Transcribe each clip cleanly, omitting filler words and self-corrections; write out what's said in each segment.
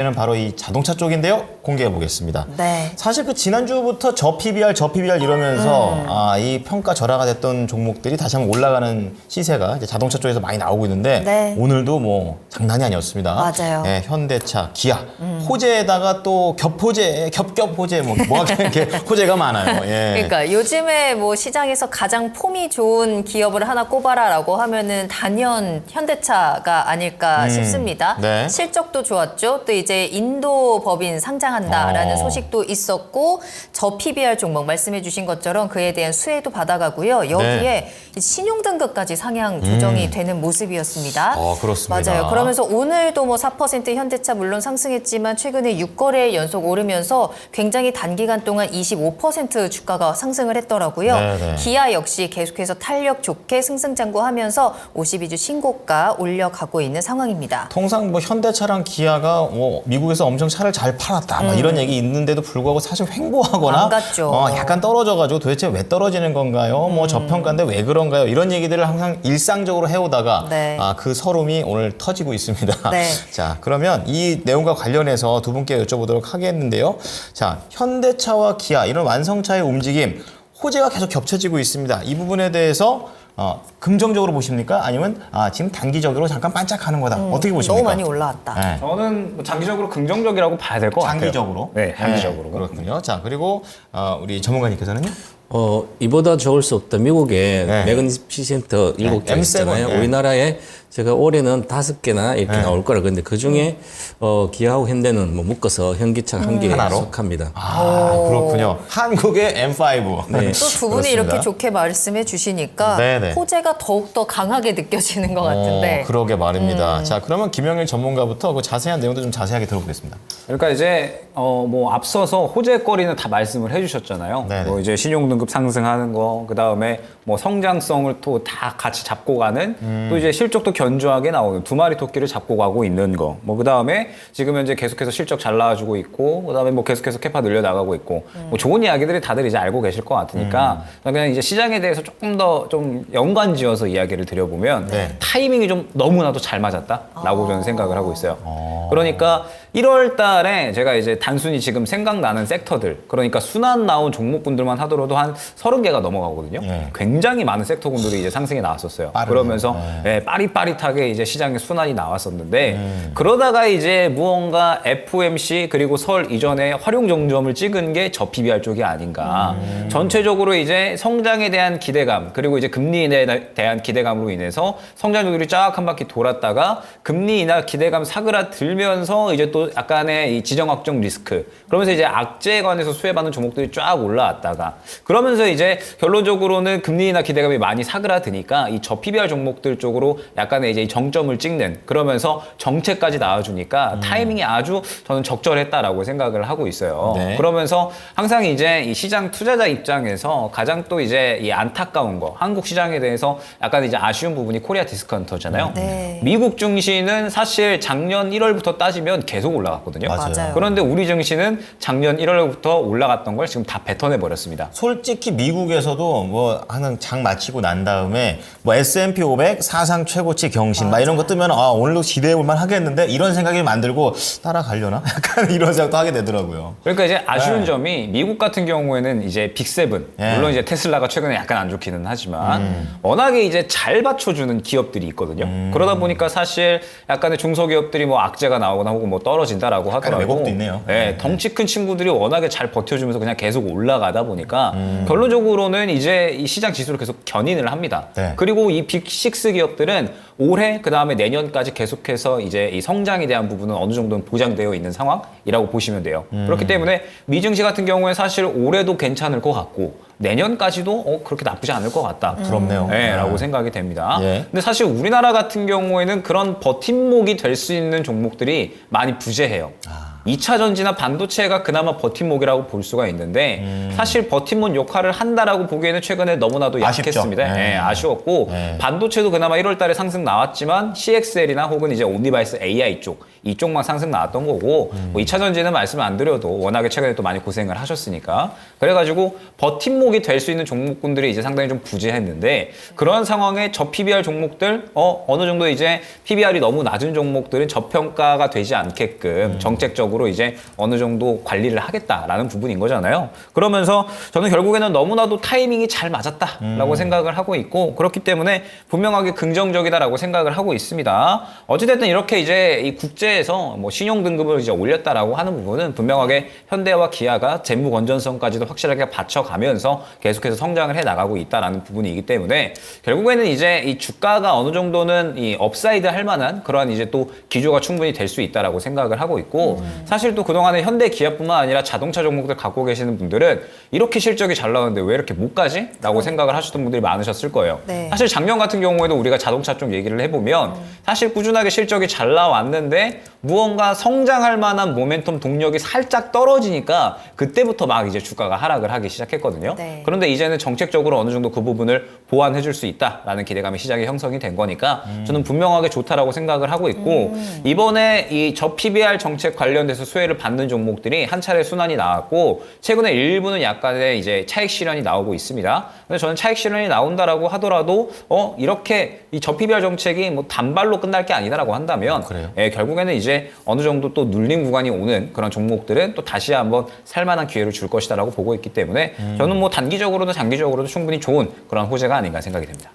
는 바로 이 자동차 쪽인데요. 공개해 보겠습니다. 네. 사실 그 지난주부터 저 PBR 이러면서 이 평가 절하가 됐던 종목들이 다시 한번 올라가는 시세가 이제 자동차 쪽에서 많이 나오고 있는데 네. 오늘도 뭐 장난이 아니었습니다. 맞아요. 예, 현대차, 기아, 호재에다가 또 겹호재, 겹겹호재 뭐가 이렇게 호재가 많아요. 예. 그러니까 요즘에 뭐 시장에서 가장 폼이 좋은 기업을 하나 꼽아라라고 하면은 단연 현대차가 아닐까 싶습니다. 네. 실적도 좋았죠. 또 이제 인도 법인 상장한다라는 소식도 있었고 저 PBR 종목 말씀해 주신 것처럼 그에 대한 수혜도 받아가고요. 여기에 네. 신용 등급까지 상향 조정이 되는 모습이었습니다. 그렇습니다. 맞아요. 그러면서 오늘도 뭐 4% 현대차 물론 상승했지만 최근에 6거래 연속 오르면서 굉장히 단기간 동안 25% 주가가 상승을 했더라고요. 네네. 기아 역시 계속해서 탄력 좋게 승승장구하면서 52주 신고가 올려가고 있는 상황입니다. 통상 뭐 현대차랑 기아가 뭐 미국에서 엄청 차를 잘 팔았다 뭐 이런 얘기 있는데도 불구하고 사실 횡보하거나 안 갔죠. 약간 떨어져가지고 도대체 왜 떨어지는 건가요? 뭐 저평가인데 왜 그런가요? 이런 얘기들을 항상 일상적으로 해오다가 네. 그 서름이 오늘 터지고 있습니다. 네. 자, 그러면 이 내용과 관련해서 두 분께 여쭤보도록 하겠는데요. 자, 현대차와 기아 이런 완성차의 움직임 호재가 계속 겹쳐지고 있습니다. 이 부분에 대해서 긍정적으로 보십니까? 아니면 지금 단기적으로 잠깐 반짝하는 거다. 어떻게 보십니까? 너무 많이 올라왔다. 네. 저는 뭐 장기적으로 긍정적이라고 봐야 될 것 같아요. 장기적으로? 네, 장기적으로. 그렇군요. 자, 그리고 우리 전문가님께서는요? 이보다 좋을 수 없다. 미국에 네. 매그니피센트 7개 M7, 있잖아요. 네. 우리나라에 제가 올해는 5개나 이렇게 네. 나올 거라. 근데 그 중에 기아하고 현대는 뭐 묶어서 현기차 한 개에 하나로? 속합니다. 그렇군요. 한국의 M5. 네. 또 두 분이 그렇습니다. 이렇게 좋게 말씀해 주시니까 네네. 호재가 더욱더 강하게 느껴지는 것 같은데. 그러게 말입니다. 자, 그러면 김영일 전문가부터 그 자세한 내용도 좀 자세하게 들어보겠습니다. 그러니까 이제 뭐 앞서서 호재거리는 다 말씀을 해주셨잖아요. 네네. 뭐 이제 신용 등급 상승하는 거, 그 다음에 뭐 성장성을 또 다 같이 잡고 가는, 또 이제 실적도 견조하게 나오는 두 마리 토끼를 잡고 가고 있는 거. 뭐 그 다음에 지금 현재 계속해서 실적 잘 나와주고 있고, 그 다음에 뭐 계속해서 캐파 늘려 나가고 있고, 뭐 좋은 이야기들이 다들 이제 알고 계실 것 같으니까 그냥 이제 시장에 대해서 조금 더 좀 연관지어서 이야기를 드려보면 네. 타이밍이 좀 너무나도 잘 맞았다라고 저는 생각을 하고 있어요. 그러니까 1월 달에 제가 이제 단순히 지금 생각나는 섹터들, 그러니까 순환 나온 종목군들만 하더라도 한 30개가 넘어가거든요. 네. 굉장히 많은 섹터군들이 이제 상승이 나왔었어요. 빠르네요. 그러면서 빠릿빠릿하게 이제 시장에 순환이 나왔었는데 그러다가 이제 무언가 FOMC 그리고 설 이전에 활용 정점을 찍은 게 저 PBR 쪽이 아닌가. 전체적으로 이제 성장에 대한 기대감 그리고 이제 금리에 대한 기대감으로 인해서 성장률이 쫙 한 바퀴 돌았다가 금리 인하 기대감 사그라들면서 이제 또 약간의 이 지정 확정 리스크 그러면서 이제 악재에 관해서 수혜받는 종목들이 쫙 올라왔다가 그러면서 이제 결론적으로는 금리 인하 기대감이 많이 사그라드니까 이 저 PBR 종목들 쪽으로 약간의 이제 정점을 찍는 그러면서 정책까지 나와주니까 타이밍이 아주 저는 적절했다라고 생각을 하고 있어요. 네. 그러면서 항상 이제 이 시장 투자자 입장에서 가장 또 이제 이 안타까운 거 한국 시장에 대해서 약간 이제 아쉬운 부분이 코리아 디스카운터잖아요. 네. 미국 증시는 사실 작년 1월부터 따지면 계속 올라갔거든요. 맞아요. 그런데 우리 증시는 작년 1월부터 올라갔던 걸 지금 다 뱉어내 버렸습니다. 솔직히 미국에서도 뭐 하는 장 마치고 난 다음에 뭐 S&P 500 사상 최고치 경신 막 이런 거 뜨면 오늘도 기대해 볼 만 하겠는데 이런 생각이 만들고 따라가려나? 약간 이런 생각도 하게 되더라고요. 그러니까 이제 아쉬운 네. 점이 미국 같은 경우에는 이제 빅세븐 네. 물론 이제 테슬라가 최근에 약간 안 좋기는 하지만 워낙에 이제 잘 받쳐주는 기업들이 있거든요. 그러다 보니까 사실 약간의 중소기업들이 뭐 악재가 나오거나 혹은 뭐 떨어진다라고 하더라도 왜곡도 있네요. 네, 덩치 큰 친구들이 워낙에 잘 버텨주면서 그냥 계속 올라가다 보니까 결론적으로는 이제 이 시장 지수를 계속 견인을 합니다. 네. 그리고 이 빅6 기업들은 올해 그 다음에 내년까지 계속해서 이제 이 성장에 대한 부분은 어느 정도는 보장되어 있는 상황이라고 보시면 돼요. 그렇기 때문에 미증시 같은 경우에 사실 올해도 괜찮을 것 같고 내년까지도 그렇게 나쁘지 않을 것 같다. 부럽네요. 네, 라고 생각이 됩니다. 예. 근데 사실 우리나라 같은 경우에는 그런 버팀목이 될 수 있는 종목들이 많이 부재해요. 2차 전지나 반도체가 그나마 버팀목이라고 볼 수가 있는데 사실 버팀목 역할을 한다라고 보기에는 최근에 너무나도 아쉽죠. 약했습니다. 네. 네, 아쉬웠고 네. 반도체도 그나마 1월 달에 상승 나왔지만 CXL이나 혹은 이제 온디바이스 AI 쪽 이쪽만 상승 나왔던 거고 뭐 2차 전지는 말씀 안 드려도 워낙에 최근에 또 많이 고생을 하셨으니까 그래가지고 버팀목이 될 수 있는 종목군들이 이제 상당히 좀 부재했는데 그런 상황에 저PBR 종목들 어느 정도 이제 PBR이 너무 낮은 종목들은 저평가가 되지 않게끔 정책적으로 이제 어느 정도 관리를 하겠다라는 부분인 거잖아요. 그러면서 저는 결국에는 너무나도 타이밍이 잘 맞았다라고 생각을 하고 있고 그렇기 때문에 분명하게 긍정적이다라고 생각을 하고 있습니다. 어찌됐든 이렇게 이제 이 국제에서 뭐 신용 등급을 이제 올렸다라고 하는 부분은 분명하게 현대와 기아가 재무 건전성까지도 확실하게 받쳐가면서 계속해서 성장을 해 나가고 있다라는 부분이기 때문에 결국에는 이제 이 주가가 어느 정도는 이 업사이드 할 만한 그러한 이제 또 기조가 충분히 될 수 있다라고 생각을 하고 있고 사실 또 그동안에 현대 기아뿐만 아니라 자동차 종목들 갖고 계시는 분들은 이렇게 실적이 잘 나오는데 왜 이렇게 못 가지? 라고 생각을 하셨던 분들이 많으셨을 거예요. 네. 사실 작년 같은 경우에도 우리가 자동차 쪽 얘기를 해보면 사실 꾸준하게 실적이 잘 나왔는데 무언가 성장할 만한 모멘텀 동력이 살짝 떨어지니까 그때부터 막 이제 주가가 하락을 하기 시작했거든요. 네. 그런데 이제는 정책적으로 어느 정도 그 부분을 보완해 줄 수 있다라는 기대감이 시장에 형성이 된 거니까 저는 분명하게 좋다라고 생각을 하고 있고 이번에 이 저PBR 정책 관련돼서 수혜를 받는 종목들이 한 차례 순환이 나왔고 최근에 일부는 약간의 이제 차익 실현이 나오고 있습니다. 근데 저는 차익 실현이 나온다라고 하더라도 이렇게 이 저PBR 정책이 뭐 단발로 끝날 게 아니다라고 한다면 그래요? 결국에는 이제 어느 정도 또 눌림 구간이 오는 그런 종목들은 또 다시 한번 살만한 기회를 줄 것이다라고 보고 있기 때문에 저는 뭐 단기적으로도 장기적으로도 충분히 좋은 그런 호재가 아닌가 생각이 됩니다.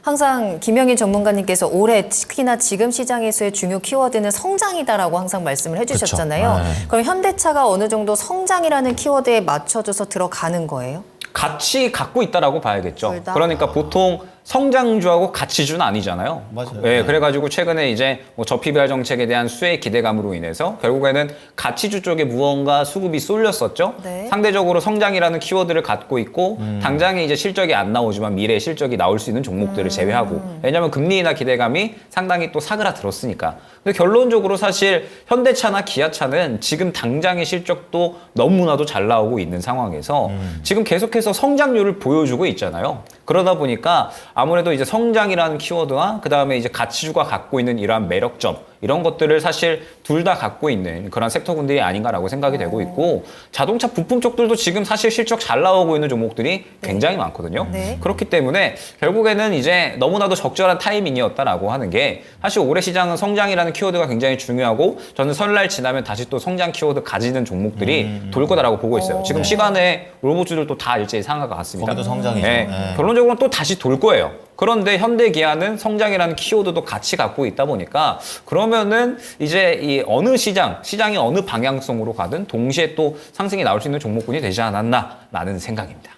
항상 김영인 전문가님께서 올해 특히나 지금 시장에서의 중요 키워드는 성장이다라고 항상 말씀을 해주셨잖아요. 그쵸. 네. 그럼 현대차가 어느 정도 성장이라는 키워드에 맞춰져서 들어가는 거예요? 같이 갖고 있다라고 봐야겠죠. 둘 다? 그러니까 보통 성장주하고 가치주는 아니잖아요. 맞아요. 네, 그래가지고 최근에 이제 뭐 저PBR 정책에 대한 수혜 기대감으로 인해서 결국에는 가치주 쪽에 무언가 수급이 쏠렸었죠. 네. 상대적으로 성장이라는 키워드를 갖고 있고 당장에 이제 실적이 안 나오지만 미래에 실적이 나올 수 있는 종목들을 제외하고 왜냐하면 금리 인하 기대감이 상당히 또 사그라들었으니까. 근데 결론적으로 사실 현대차나 기아차는 지금 당장의 실적도 너무나도 잘 나오고 있는 상황에서 지금 계속해서 성장률을 보여주고 있잖아요. 그러다 보니까 아무래도 이제 성장이라는 키워드와 그 다음에 이제 가치주가 갖고 있는 이러한 매력점 이런 것들을 사실 둘 다 갖고 있는 그런 섹터군들이 아닌가라고 생각이 되고 있고 자동차 부품 쪽들도 지금 사실 실적 잘 나오고 있는 종목들이 굉장히 많거든요. 네. 그렇기 때문에 결국에는 이제 너무나도 적절한 타이밍이었다라고 하는 게 사실 올해 시장은 성장이라는 키워드가 굉장히 중요하고 저는 설날 지나면 다시 또 성장 키워드 가지는 종목들이 돌 거다라고 보고 있어요. 지금 시간에 로봇주들도 다 일제히 상하가 갔습니다. 거기도 성장이죠. 네. 네. 결론적으로는 또 다시 돌 거예요. 그런데 현대기아는 성장이라는 키워드도 같이 갖고 있다 보니까 그러면은 이제 이 어느 시장이 어느 방향성으로 가든 동시에 또 상승이 나올 수 있는 종목군이 되지 않았나라는 생각입니다.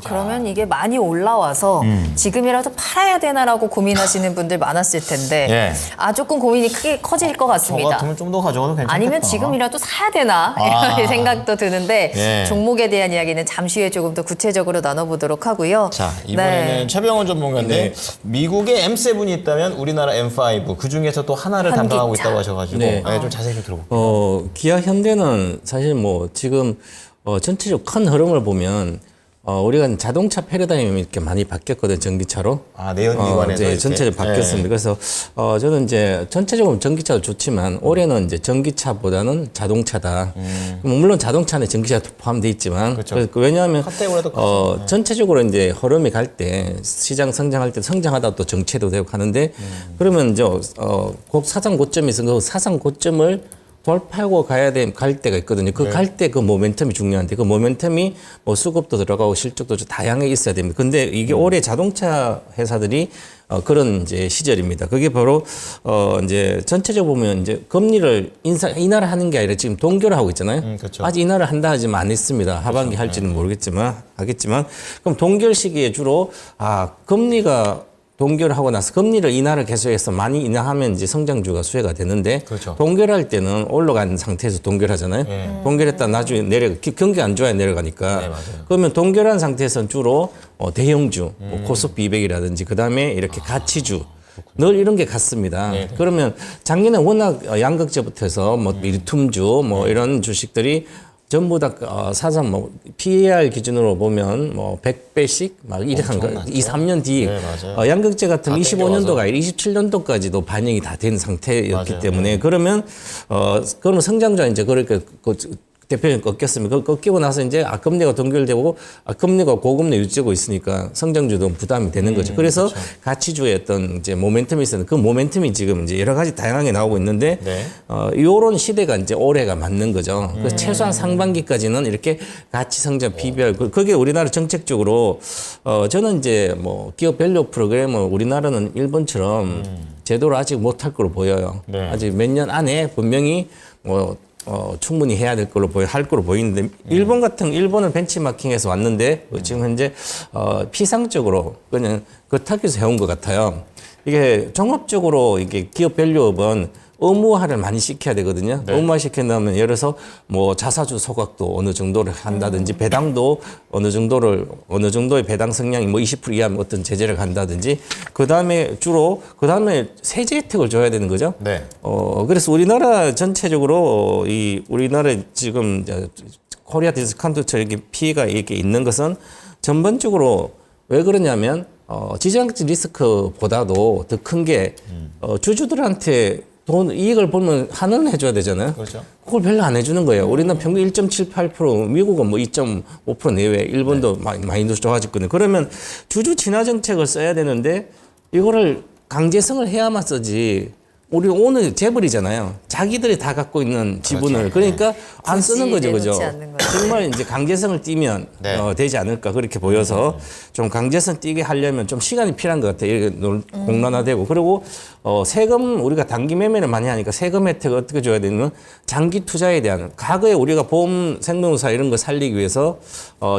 그러면 이게 많이 올라와서 지금이라도 팔아야 되나라고 고민하시는 분들 많았을 텐데 예. 조금 고민이 크게 커질 것 저 같습니다. 같으면 좀 더 가져가도 괜찮겠다. 아니면 지금이라도 사야 되나 이런 생각도 드는데 예. 종목에 대한 이야기는 잠시 후에 조금 더 구체적으로 나눠보도록 하고요. 자, 이번에는 최병원 전문가인데 미국에 M7이 있다면 우리나라 M5 그 중에서 또 하나를 현기차. 담당하고 있다고 하셔가지고 네. 좀 자세히 좀 들어볼게요. 기아 현대는 사실 뭐 지금 전체적 큰 흐름을 보면 우리가 자동차 패러다임이 이렇게 많이 바뀌었거든요, 전기차로. 내연기관에서 이제 이렇게. 전체적으로 바뀌었습니다. 그래서 저는 이제 전체적으로 전기차도 좋지만 올해는 이제 전기차보다는 자동차다. 물론 자동차 안에 전기차도 포함되어 있지만 그렇죠. 왜냐하면 카테고리도 크죠. 전체적으로 이제 흐름이 갈 때 시장 성장할 때 성장하다 또 정체도 되고 하는데 그러면 이제 곧 사상 고점이 있어 그 사상 고점을 돌파하고 갈 때가 있거든요. 그 갈 때 그 모멘텀이 중요한데 그 모멘텀이 뭐 수급도 들어가고 실적도 좀 다양하게 있어야 됩니다. 근데 이게 올해 자동차 회사들이 그런 이제 시절입니다. 그게 바로 이제 전체적으로 보면 이제 금리를 인하를 하는 게 아니라 지금 동결을 하고 있잖아요. 그렇죠. 아직 인하를 한다 하지만 안 했습니다. 하반기 할지는 모르겠지만 하겠지만 그럼 동결 시기에 주로 금리가 동결하고 나서 금리를 인하를 계속해서 많이 인하하면 이제 성장주가 수혜가 되는데 그렇죠. 동결할 때는 올라간 상태에서 동결하잖아요. 동결했다 나중에 경기 안 좋아야 내려가니까. 네, 맞아요. 그러면 동결한 상태에서는 주로 대형주, 뭐 코스피 200이라든지 그다음에 이렇게 가치주 늘 이런 게 같습니다. 네. 그러면 작년에 워낙 양극재부터 해서 뭐 리튬주 뭐 이런 주식들이 전부 다 사상 뭐 PER 기준으로 보면 뭐 100배씩 막 이렇게 한 거. 2, 3년 뒤 네, 맞아요. 양극재 같은 다 25년도가 아니라 27년도까지도 반영이 다 된 상태였기 맞아요. 때문에 그러면 그러면 성장자 이제 그렇게 대표적인 꺾였으면 그 꺾이고 나서 이제 악금리가 동결되고 악금리가 고금리 유지되고 있으니까 성장주도 부담이 되는 거죠. 그래서 그렇죠. 가치주의 어떤 이제 모멘텀이 있었는데 그 모멘텀이 지금 이제 여러 가지 다양하게 나오고 있는데 네. 요런 시대가 이제 올해가 맞는 거죠. 그래서 최소한 상반기까지는 이렇게 가치 성장 PBR 그게 우리나라 정책적으로 저는 이제 뭐 기업 밸류 프로그램을 우리나라는 일본처럼 제도를 아직 못할 걸로 보여요. 네. 아직 몇 년 안에 분명히 충분히 해야 될 걸로 할 걸로 보이는데 일본을 벤치마킹해서 왔는데 지금 현재 피상적으로 그냥 겉핥기에서 해온 것 같아요. 이게 종합적으로 이게 기업 밸류업은 의무화를 많이 시켜야 되거든요. 네. 의무화 시킨다면 예를 들어서 뭐 자사주 소각도 어느 정도를 한다든지 배당도 어느 정도의 배당 성량이 뭐 20% 이하면 어떤 제재를 한다든지 그다음에 세제 혜택을 줘야 되는 거죠. 네. 그래서 우리나라 전체적으로 우리나라 지금 코리아 디스카운트처럼 이렇게 피해가 이렇게 있는 것은 전반적으로 왜 그러냐면 지정학적 리스크보다도 더 큰 게 주주들한테 이익을 보면 환원을 해줘야 되잖아요. 그렇죠. 그걸 별로 안 해주는 거예요. 우리는 평균 1.78%, 미국은 뭐 2.5% 내외, 일본도 많이 좋아졌거든요. 그러면 주주 친화 정책을 써야 되는데 이거를 강제성을 해야만 쓰지. 우리 오늘 재벌이잖아요. 자기들이 다 갖고 있는 지분을 그러니까 안 쓰는 거죠, 그죠? 내놓지 않는 거죠. 정말 이제 강제성을 띠면 네. 되지 않을까 그렇게 보여서 좀 강제성 띠게 하려면 좀 시간이 필요한 것 같아요. 이게 공론화되고 그리고 세금 우리가 단기 매매를 많이 하니까 세금 혜택을 어떻게 줘야 되냐면 장기 투자에 대한 과거에 우리가 보험 생명사 이런 거 살리기 위해서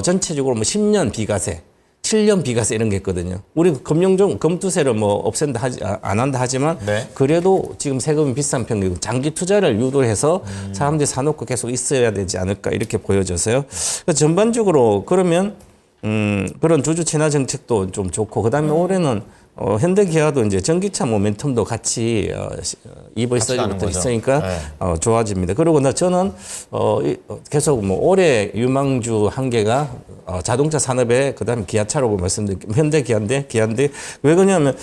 전체적으로 뭐 10년 비과세 7년 비과세 이런 게 있거든요. 우리 금투세를 뭐 없앤다 안 한다 하지만 네. 그래도 지금 세금이 비싼 편이고 장기 투자를 유도해서 사람들이 사놓고 계속 있어야 되지 않을까 이렇게 보여져서요. 그래서 전반적으로 그러면 그런 주주 친화 정책도 좀 좋고 그다음에 올해는 현대기아도 이제 전기차 모멘텀도 같이 EV 가는 스터디부터 거죠. 있으니까 네. 좋아집니다. 그리고 저는 계속 뭐 올해 유망주 한 개가 자동차 산업에 그다음에 기아차라고 말씀드릴게요. 현대기아인데 왜 그러냐면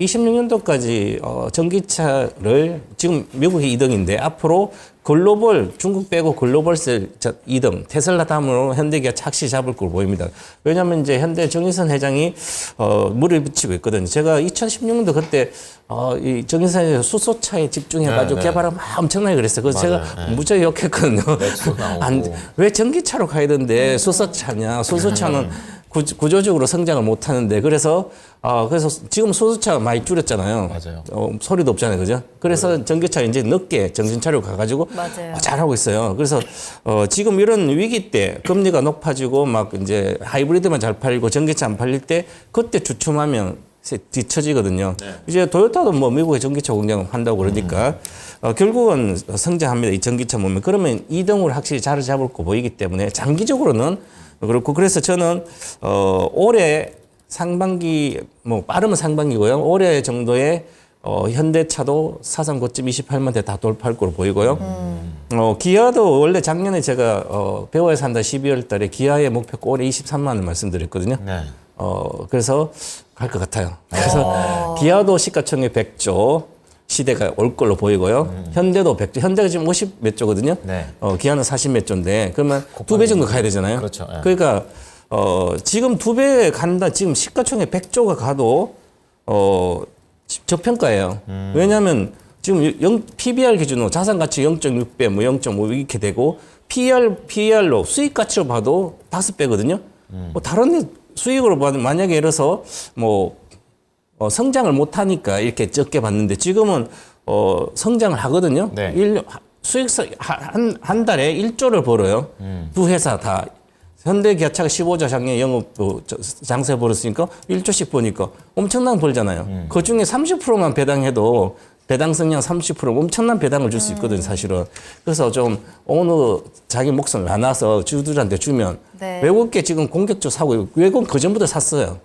26년도까지 전기차를 지금 미국이 2등인데 앞으로 글로벌 중국 빼고 글로벌셀 2등 테슬라 다음으로 현대기아 착시 잡을 걸로 보입니다. 왜냐하면 이제 현대 정의선 회장이 물을 붙이고 있거든요. 제가 2016년도 그때 이 정의선 회장 수소차에 집중해가지고 네, 네. 개발을 막 엄청나게 그랬어요. 그래서 맞아요. 제가 네. 무지하게 욕했거든요. 맥주 나오고. 왜 전기차로 가야 되는데 수소차냐? 수소차는 구조적으로 성장을 못 하는데 그래서 지금 수소차가 많이 줄였잖아요. 맞아요. 소리도 없잖아요, 그죠? 그래서 전기차 이제 늦게 정신 차리고 가가지고 맞아요. 잘하고 있어요. 그래서 지금 이런 위기 때 금리가 높아지고 막 이제 하이브리드만 잘 팔리고 전기차 안 팔릴 때 그때 주춤하면 뒤처지거든요. 이제 토요타도 뭐 미국에 전기차 공장 한다고 그러니까 결국은 성장합니다. 이 전기차 보면 그러면 2등으로 확실히 자리 잡을 거 보이기 때문에 장기적으로는 그렇고 그래서 저는 올해 상반기 뭐 빠르면 상반기고요. 올해 정도에 현대차도 사상 고점 28만 대 다 돌파할 걸로 보이고요. 기아도 원래 작년에 제가 배워야 산다 12월 달에 기아의 목표가 올해 23만 원 말씀드렸거든요. 네. 그래서 갈 것 같아요. 그래서 기아도 시가총액 100조 시대가 올 걸로 보이고요. 현대도 100조. 현대가 지금 50 몇 조거든요. 네. 기아는 40 몇 조인데 그러면 2배 정도 가야 되잖아요. 그렇죠. 예. 그러니까 지금 2배 간다. 지금 시가총액 100조가 가도 저평가예요. 왜냐하면 지금 PBR 기준으로 자산가치 0.6배, 뭐 0.5 이렇게 되고 PER로 수익 가치로 봐도 5배거든요. 뭐 다른 수익으로 봐도 만약에 예를 들어서 뭐 성장을 못 하니까 이렇게 적게 받는데 지금은 성장을 하거든요. 네. 수익성 한 달에 1조를 벌어요. 두 회사 다. 현대기아차가 15조 작년에 영업 장세 벌었으니까 1조씩 버니까 엄청난 벌잖아요. 그 중에 30%만 배당해도 배당 성량 30% 엄청난 배당을 줄 수 있거든요, 사실은. 그래서 좀 어느 자기 몫을 나눠서 주주들한테 주면 네. 외국계 지금 공격적 사고 외국은 그전부터 샀어요.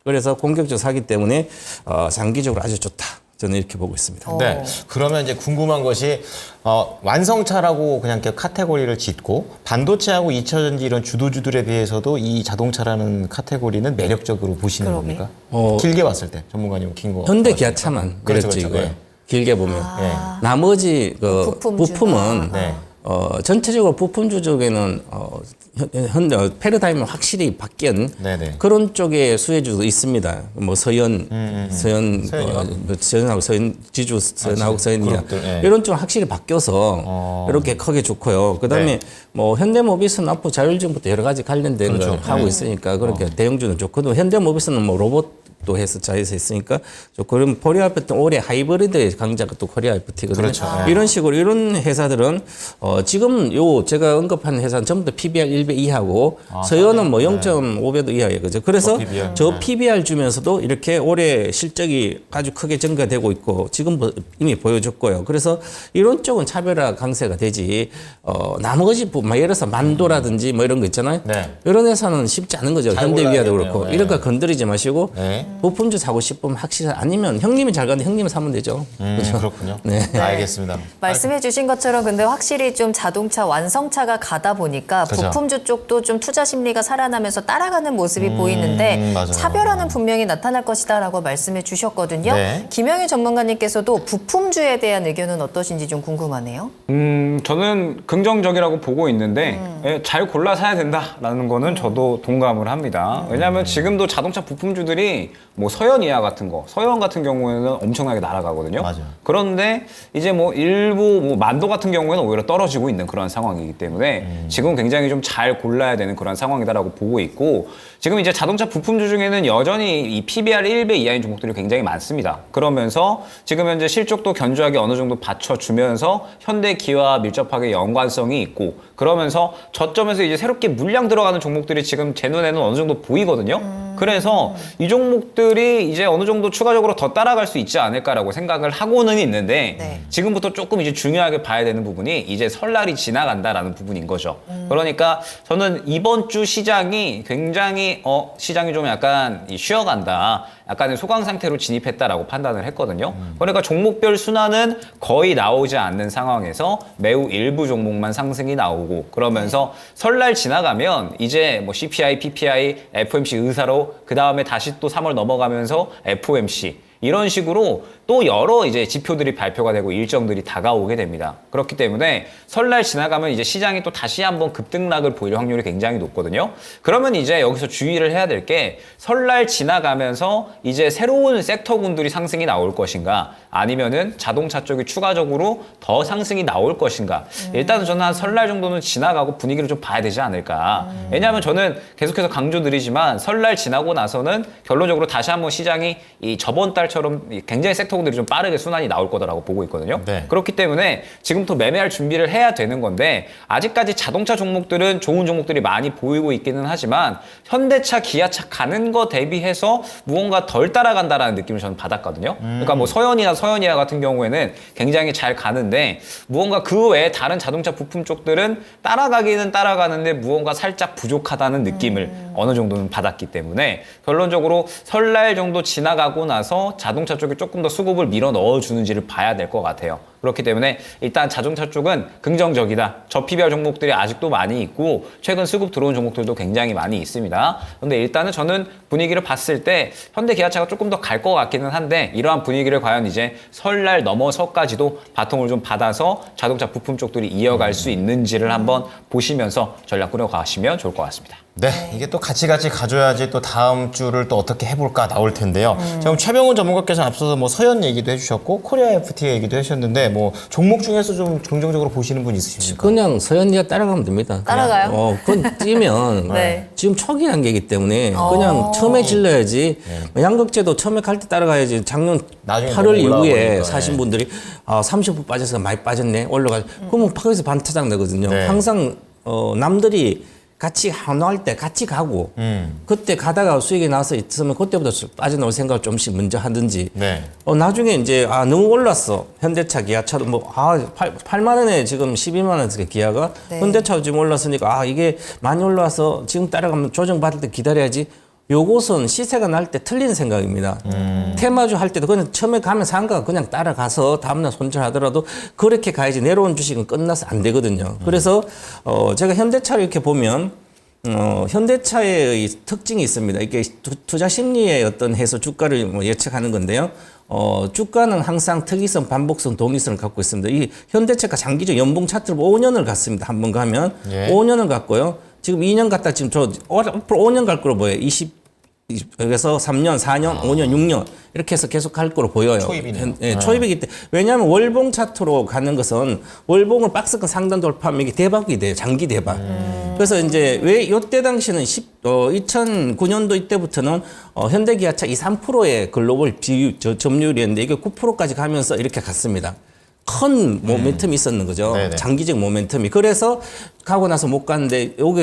그래서 공격적 사기 때문에 장기적으로 아주 좋다. 저는 이렇게 보고 있습니다. 네. 그러면 이제 궁금한 것이 완성차라고 그냥 이렇게 카테고리를 짓고 반도체하고 2차전지 이런 주도주들에 비해서도 이 자동차라는 카테고리는 매력적으로 보시는 그러게. 겁니까? 어, 길게 봤을 때 전문가님 긴 거. 현대 기아차만 그렇죠, 그랬죠, 그렇죠. 이거예요. 길게 보면. 나머지 그 부품주가. 부품은 네. 전체적으로 부품주 쪽에는 패러다임이 확실히 바뀐 네네. 그런 쪽의 수혜주도 있습니다. 뭐 서현, 서현이요? 서현하고 서현, 지주 서현하고 서현이야. 그룹들, 예. 이런 쪽 확실히 바뀌어서 이렇게 크게 좋고요. 그다음에 네. 뭐 현대모비스는 앞으로 자율주행부터 여러 가지 관련된 그렇죠. 걸 하고 네. 있으니까 그렇게 대형주는 좋고 또 현대모비스는 뭐 로봇 또 해서 자에서 있으니까 그럼 코리아프트 올해 하이브리드의 강자가 또 코리아프트거든요. 그렇죠. 네. 이런 식으로 이런 회사들은 지금 요 제가 언급한 회사는 전부 다 PBR 1배 이하고 서현은 뭐 0.5배도 이하예요. 그죠? 그래서 PBR. 저 PBR 주면서도 이렇게 올해 실적이 아주 크게 증가되고 있고 지금 이미 보여줬고요. 그래서 이런 쪽은 차별화 강세가 되지 나머지 예를 들어서 만도라든지 뭐 이런 거 있잖아요. 네. 이런 회사는 쉽지 않은 거죠. 잘 현대위아도 골라야겠네요. 그렇고 네. 이런 거 건드리지 마시고 네. 부품주 사고 싶으면 확실히 아니면 형님이 잘 가는데 형님을 사면 되죠. 그렇죠? 그렇군요. 네. 알겠습니다. 말씀해 주신 것처럼 근데 확실히 좀 자동차 완성차가 가다 보니까 그죠. 부품주 쪽도 좀 투자 심리가 살아나면서 따라가는 모습이 보이는데 맞아요. 차별화는 분명히 나타날 것이다라고 말씀해 주셨거든요. 네. 김영희 전문가님께서도 부품주에 대한 의견은 어떠신지 좀 궁금하네요. 저는 긍정적이라고 보고 있는데 잘 골라 사야 된다라는 거는 저도 동감을 합니다. 왜냐하면 지금도 자동차 부품주들이 뭐 서현이야 같은 거, 서현 같은 경우에는 엄청나게 날아가거든요. 맞아요. 그런데 이제 뭐 일부 뭐 만도 같은 경우에는 오히려 떨어지고 있는 그런 상황이기 때문에 지금 굉장히 좀 잘 골라야 되는 그런 상황이다라고 보고 있고 지금 이제 자동차 부품주 중에는 여전히 이 PBR 1배 이하인 종목들이 굉장히 많습니다. 그러면서 지금 현재 실적도 견조하게 어느 정도 받쳐주면서 현대 기아와 밀접하게 연관성이 있고 그러면서 저점에서 이제 새롭게 물량 들어가는 종목들이 지금 제 눈에는 어느 정도 보이거든요. 그래서 이 종목들이 이제 어느 정도 추가적으로 더 따라갈 수 있지 않을까라고 생각을 하고는 있는데 네. 지금부터 조금 이제 중요하게 봐야 되는 부분이 이제 설날이 지나간다라는 부분인 거죠. 그러니까 저는 이번 주 시장이 굉장히 시장이 좀 약간 쉬어간다. 약간의 소강 상태로 진입했다라고 판단을 했거든요. 그러니까 종목별 순환은 거의 나오지 않는 상황에서 매우 일부 종목만 상승이 나오고 그러면서 설날 지나가면 이제 뭐 CPI, PPI, FOMC 의사로 그 다음에 다시 또 3월 넘어가면서 FOMC 이런 식으로 또 여러 이제 지표들이 발표가 되고 일정들이 다가오게 됩니다. 그렇기 때문에 설날 지나가면 이제 시장이 또 다시 한번 급등락을 보일 확률이 굉장히 높거든요. 그러면 이제 여기서 주의를 해야 될 게 설날 지나가면서 이제 새로운 섹터군들이 상승이 나올 것인가 아니면은 자동차 쪽이 추가적으로 더 상승이 나올 것인가. 일단은 저는 한 설날 정도는 지나가고 분위기를 좀 봐야 되지 않을까. 왜냐하면 저는 계속해서 강조드리지만 설날 지나고 나서는 결론적으로 다시 한번 시장이 이 저번 달처럼 굉장히 섹터군들이 좀 빠르게 순환이 나올 거다라고 보고 있거든요. 네. 그렇기 때문에 지금부터 매매할 준비를 해야 되는 건데 아직까지 자동차 종목들은 좋은 종목들이 많이 보이고 있기는 하지만 현대차, 기아차 가는 거 대비해서 무언가 덜 따라간다라는 느낌을 저는 받았거든요. 그러니까 뭐 서현이나 서현이야 같은 경우에는 굉장히 잘 가는데 무언가 그 외에 다른 자동차 부품 쪽들은 따라가기는 따라가는데 무언가 살짝 부족하다는 느낌을 어느 정도는 받았기 때문에 결론적으로 설날 정도 지나가고 나서 자동차 쪽에 조금 더 수급을 밀어 넣어주는지를 봐야 될 것 같아요. 그렇기 때문에 일단 자동차 쪽은 긍정적이다. 저PBR 종목들이 아직도 많이 있고 최근 수급 들어온 종목들도 굉장히 많이 있습니다. 그런데 일단은 저는 분위기를 봤을 때 현대 기아차가 조금 더 갈 것 같기는 한데 이러한 분위기를 과연 이제 설날 넘어서까지도 바통을 좀 받아서 자동차 부품 쪽들이 이어갈 수 있는지를 한번 보시면서 전략 꾸려가시면 좋을 것 같습니다. 네, 이게 또 같이 가져야지 또 다음 주를 또 어떻게 해볼까 나올 텐데요. 지금 최병훈 전문가께서 앞서서 뭐 서현 얘기도 해주셨고 코리아 FT 얘기도 해주셨는데 뭐 종목 중에서 좀 긍정적으로 보시는 분 있으십니까? 그냥 서현이가 따라가면 됩니다. 따라가요? 그건 뛰면 네. 지금 초기 단계이기 때문에 그냥 처음에 질러야지. 양극재도 처음에 갈 때 따라가야지. 작년 나중에 8월 너무 이후에 올라가니까, 사신 분들이 30% 빠져서 많이 빠졌네. 올라가. 그러면 거기서 반타작 나거든요. 네. 항상 남들이 같이 환호할 때 같이 가고 그때 가다가 수익이 나서 있으면 그때부터 빠져나올 생각을 좀씩 먼저 하든지 네. 나중에 이제 너무 올랐어. 현대차, 기아차도 8만 원에 지금 12만 원에서 기아가 네. 현대차 지금 올랐으니까 이게 많이 올라와서 지금 따라가면 조정받을 때 기다려야지. 요것은 시세가 날 때 틀린 생각입니다. 테마주 할 때도 그냥 처음에 가면 상가 그냥 따라가서 다음날 손절하더라도 그렇게 가야지 내려온 주식은 끝나서 안 되거든요. 그래서 제가 현대차를 이렇게 보면 현대차의 특징이 있습니다. 이게 투자 심리의 어떤 해서 주가를 뭐 예측하는 건데요. 주가는 항상 특이성, 반복성, 동일성을 갖고 있습니다. 이 현대차가 장기적 연봉 차트로 5년을 갔습니다. 한번 가면 예. 5년을 갔고요. 지금 2년 갔다 지금 저 앞으로 5년 갈 거로 보여요. 그래서 3년, 4년, 5년, 6년 이렇게 해서 계속 갈 거로 보여요. 초입이네요. 예, 초입이기 때문에 왜냐하면 월봉 차트로 가는 것은 월봉을 박스권 상단 돌파하면 이게 대박이 돼요. 장기 대박. 그래서 이제 왜 이때 당시는 2009년도 이때부터는 현대기아차 3%의 글로벌 점유율이었는데 이게 9%까지 가면서 이렇게 갔습니다. 큰 모멘텀이 있었는 거죠. 네네. 장기적 모멘텀이. 그래서 가고 나서 못 갔는데 여기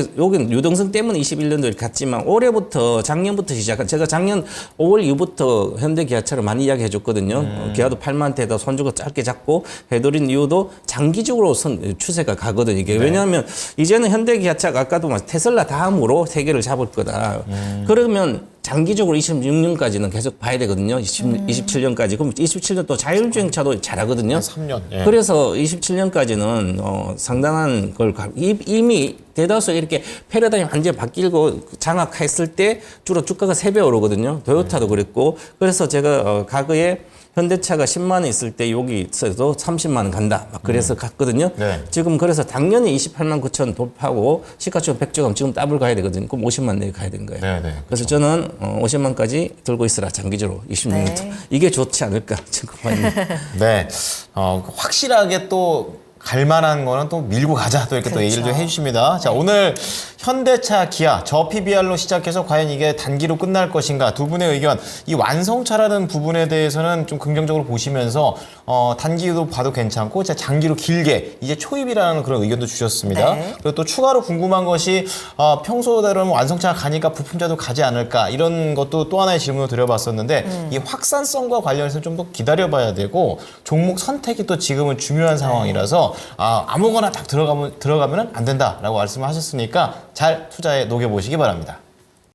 유동성 때문에 21년도 이렇게 갔지만 올해부터 작년부터 시작한 제가 작년 5월 이후부터 현대기아차를 많이 이야기해 줬거든요. 기아도 8만 대에다 손주고 짧게 잡고 해드린 이유도 장기적으로 추세가 가거든요. 이게 왜냐하면 이제는 현대기아차가 아까도 테슬라 다음으로 세계를 잡을 거다. 그러면 장기적으로 26년까지는 계속 봐야 되거든요. 27년까지. 그럼 27년 또 자율주행차도 잘하거든요. 3년. 예. 그래서 27년까지는 상당한 걸 이미 대다수 이렇게 패러다임이 완전히 바뀌고 장악했을 때 주로 주가가 3배 오르거든요. 도요타도 그랬고. 그래서 제가 과거에 현대차가 10만 원 있을 때 여기 있어도 30만 원 간다. 막 그래서 갔거든요. 네. 지금 그래서 당연히 28만 9천 돌파하고 시가총액 100조 가면 지금 더블 가야 되거든요. 그럼 50만 내에 가야 되는 거예요. 네, 네. 그래서 저는 50만까지 들고 있으라 장기적으로 26년 네. 이게 좋지 않을까 지금 네. 확실하게 또 갈만한 거는 또 밀고 가자. 또 이렇게 또 얘기를 좀 해주십니다. 자, 오늘 현대차, 기아, 저PBR로 시작해서 과연 이게 단기로 끝날 것인가 두 분의 의견, 이 완성차라는 부분에 대해서는 좀 긍정적으로 보시면서 단기로 봐도 괜찮고 진짜 장기로 길게 이제 초입이라는 그런 의견도 주셨습니다. 네. 그리고 또 추가로 궁금한 것이 평소대로는 완성차가 가니까 부품차도 가지 않을까 이런 것도 또 하나의 질문을 드려봤었는데 이 확산성과 관련해서 좀 더 기다려봐야 되고 종목 선택이 또 지금은 중요한 상황이라서 아무거나 딱 들어가면은 안 된다라고 말씀을 하셨으니까 잘 투자에 녹여보시기 바랍니다.